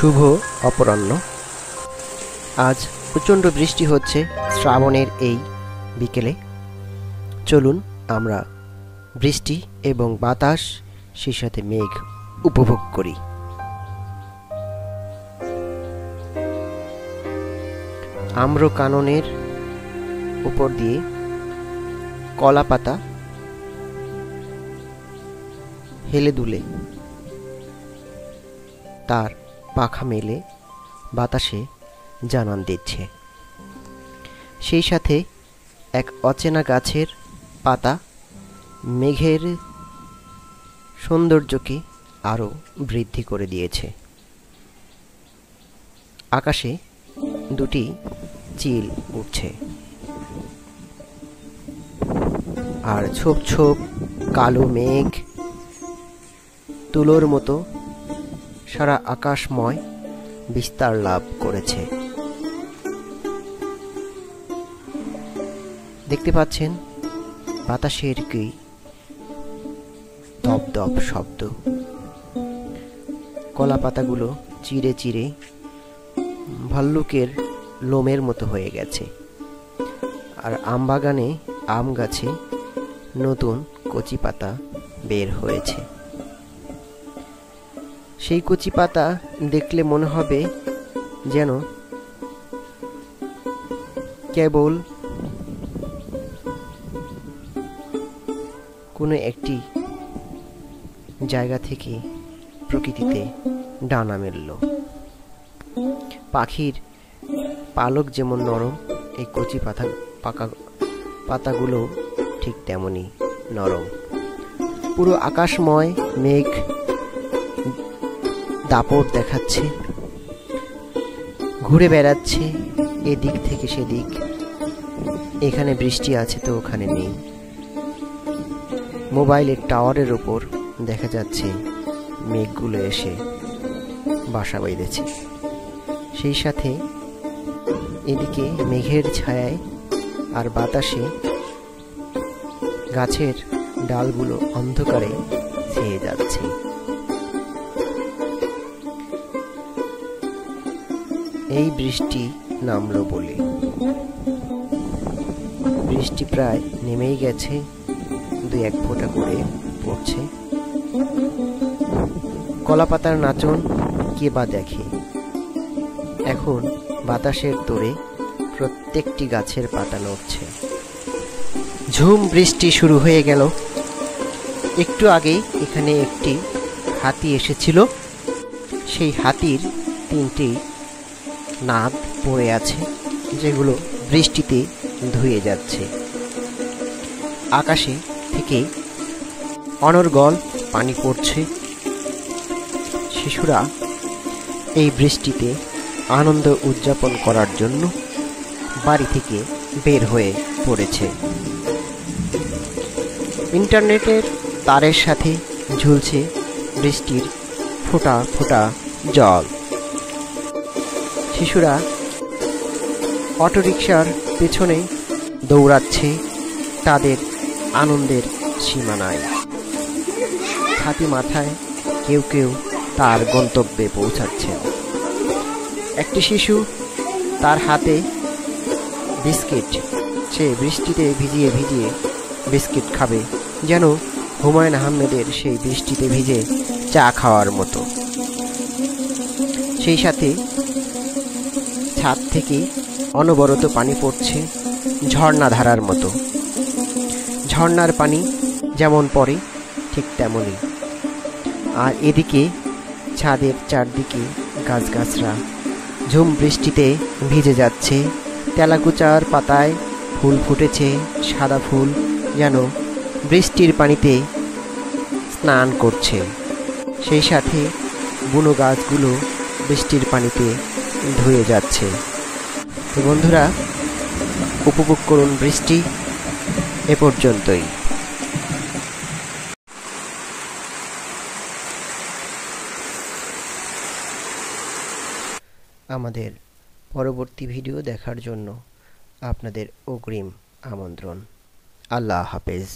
শুভ অপরাহ্ন। আজ প্রচণ্ড বৃষ্টি হচ্ছে শ্রাবণের এই বিকেলে। চলুন আমরা বৃষ্টি এবং বাতাস সেই সাথে মেঘ উপভোগ করি। আম্রকাননের উপর দিয়ে কলা পাতা হেলে দুলে তার পাখা মেলে বাতাসে জানান দিচ্ছে। সেই সাথে এক অচেনা গাছের পাতা মেঘের সৌন্দর্যকে আরও বৃদ্ধি করে দিয়েছে। আকাশে দুটি চিল উঠছে, আর ছোপ ছোপ কালো মেঘ তুলোর মতো সারা আকাশময় বিস্তার লাভ করেছে। দেখতে পাচ্ছেন বাতাসের কি দপদপ শব্দ। কলা পাতাগুলো চিরে চিরে ভাল্লুকের লোমের মতো হয়ে গেছে। আর আমবাগানে আম গাছে নতুন কচি পাতা বের হয়েছে। সেই কচি পাতা দেখলে মনে হবে যেন কেবল কোনো একটি জায়গা থেকে প্রকৃতিতে ডানা মেলল। পাখির পালক যেমন নরম, এই কচি পাতাগুলো ঠিক তেমনই নরম। পুরো আকাশময় মেঘ দাপট দেখাচ্ছে, ঘুরে বেড়াচ্ছে এদিক থেকে সেদিক। এখানে বৃষ্টি আছে তো ওখানে নেই। মোবাইলের টাওয়ারের ওপর দেখা যাচ্ছে মেঘগুলো এসে বাসা বেঁধেছে। সেই সাথে এদিকে মেঘের ছায়ায় আর বাতাসে গাছের ডালগুলো অন্ধকারে ছেয়ে যাচ্ছে। এই বৃষ্টি নামলো বলে, বৃষ্টি প্রায় নেমেই গেছে, দু এক ফোঁটা করে পড়ছে। কলাপাতার নাচন কে বা দেখে। এখন বাতাসের তোড়ে প্রত্যেকটি গাছের পাতা নড়ছে। ঝুম বৃষ্টি শুরু হয়ে গেল। একটু আগে এখানে একটি হাতি এসেছিল। সেই হাতির তিনটি নাদ পড়ে আছে, যেগুলো বৃষ্টিতে ধুয়ে যাচ্ছে। আকাশে থেকে অনর্গল পানি পড়ছে। শিশুরা এই বৃষ্টিতে আনন্দ উদযাপন করার জন্য বাড়ি থেকে বের হয়ে পড়েছে। ইন্টারনেটের তারের সাথে ঝুলছে বৃষ্টির ফোঁটা ফোঁটা জল। শিশুরা অটোরিকশার পেছনে দৌড়াচ্ছে, তাদের আনন্দের সীমা নাই। হাতি মাথায় কেউ কেউ তার গন্তব্যে পৌঁছাচ্ছেন। একটি শিশু তার হাতে বিস্কিট, সে বৃষ্টিতে ভিজিয়ে ভিজিয়ে বিস্কিট খাবে, যেন হুমায়ুন আহমেদের সেই বৃষ্টিতে ভিজে চা খাওয়ার মতো। সেই সাথে ছাদ থেকে অনবরত পানি পড়ছে ঝর্ণা ধারার মতো। ঝর্ণার পানি যেমন পড়ে ঠিক তেমনই। আর এদিকে ছাদের চারদিকে গাছগাছরা ঝুম বৃষ্টিতে ভিজে যাচ্ছে। তেলাকুচার পাতায় ফুল ফুটেছে, সাদা ফুল যেন বৃষ্টির পানিতে স্নান করছে। সেই সাথে বুনো গাছগুলো বৃষ্টির পানিতে ধুয়ে যাচ্ছে। তো বন্ধুরা, উপভোগ করুন বৃষ্টি। এ পর্যন্তই। আমাদের পরবর্তী ভিডিও দেখার জন্য আপনাদের অগ্রিম আমন্ত্রণ। আল্লাহ হাফেজ।